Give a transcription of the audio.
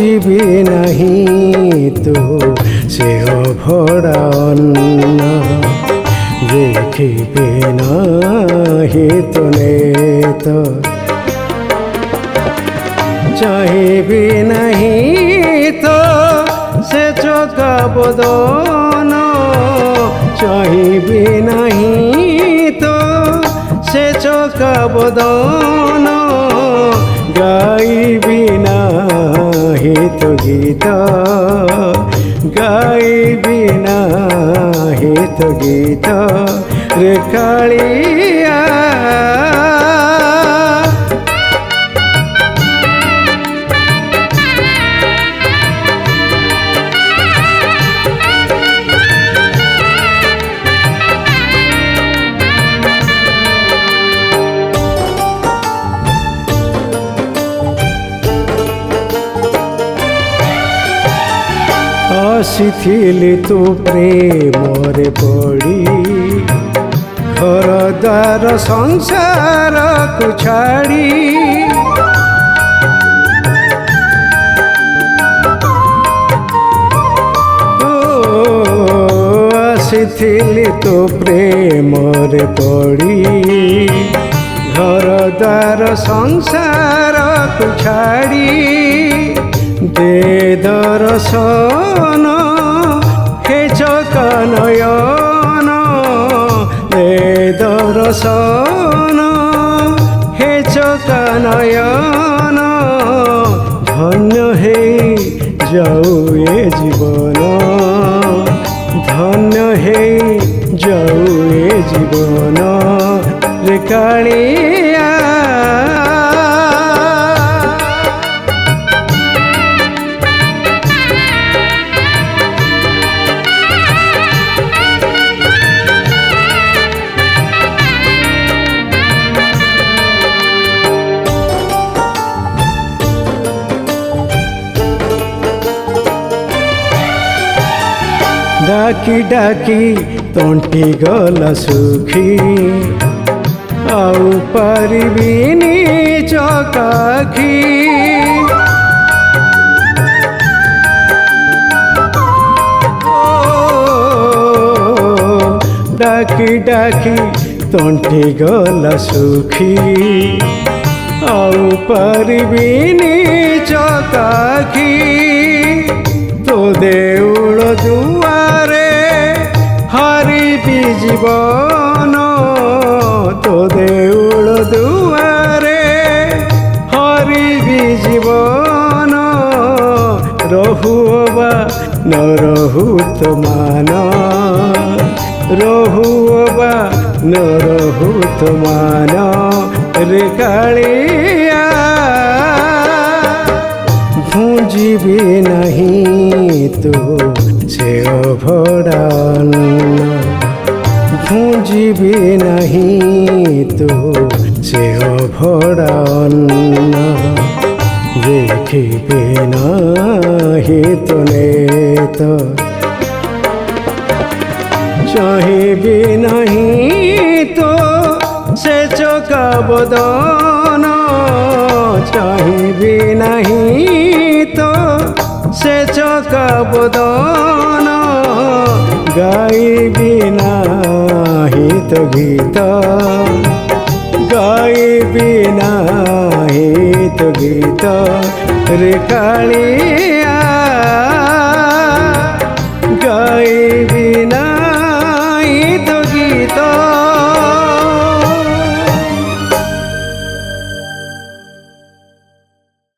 ଖୋଜିବି ନାହିଁ ତୁ ସେ ଅଭଡ଼ା ଅନ୍ନ, ଦେଖିବି ନାହିଁ ତୁ ନେତ, ଚାହିଁବି ନାହିଁ ତ ସେ ଚକା ବଦନ, ଚାହିଁବି ନାହିଁ ତ ସେ ଚକା ବଦନ, ଗାଇବି ନାହିଁ ତ ଗୀତ, ଗାଇବି ନାହିଁ ତ ଗୀତ ରେ କାଳିଆ। ଆସିଥିଲି ତୁ ପ୍ରେମରେ ପଡ଼ି, ଘରଦ୍ୱାର ସଂସାରକୁ ଛାଡ଼ି, ଆସିଥିଲି ତୁ ପ୍ରେମରେ ପଡ଼ି, ଘରଦ୍ୱାର ସଂସାରକୁ ଛାଡ଼ି, ଦେ ଦର୍ଶନ ହେ ଚକା ନୟନ, ଦେ ଦର୍ଶନ ହେ ଚକା ନୟନ, ଧନ୍ୟ ହେଇ ଯାଉ ଏ ଜୀବନ, ଧନ୍ୟ ହେଇ ଯାଉ ଏ ଜୀବନ ରେ କାଳିଆ। डाकी डाकी तंटी गला सुखी, आउ पारिबिनी चकाखी, डाकी डाकी तंटी गला सुखी, आउ पारिबिनी चकाखी, तो देउल दुआरे हारिबी जीवन, तो देउल दुआरे हारिबी जीवन, रहु बा न रहु तो मान, रहु बा न रहु तो मान रे कालिया। ଖୋଜିବି ନାହିଁ ତୁ ସେ ଅଭଡ଼ା ଅନ୍ନ, ଖୋଜିବି ନାହିଁ ତୁ ସେ ଅଭଡ଼ା ଅନ୍ନ, ଦେଖିବି ନାହିଁ ତୁ ନେତ, ଚାହିଁବି ନାହିଁ ତ ସେ ଚକା ବଦନ, ଚାହିଁବି ନାହିଁ ତ ସେ ଚକା ବଦନ, ଗାଇବି ନାହିଁ ତ ଗୀତ, ଗାଇବି ନାହିଁ ତ ଗୀତ ରେ କାଳିଆ।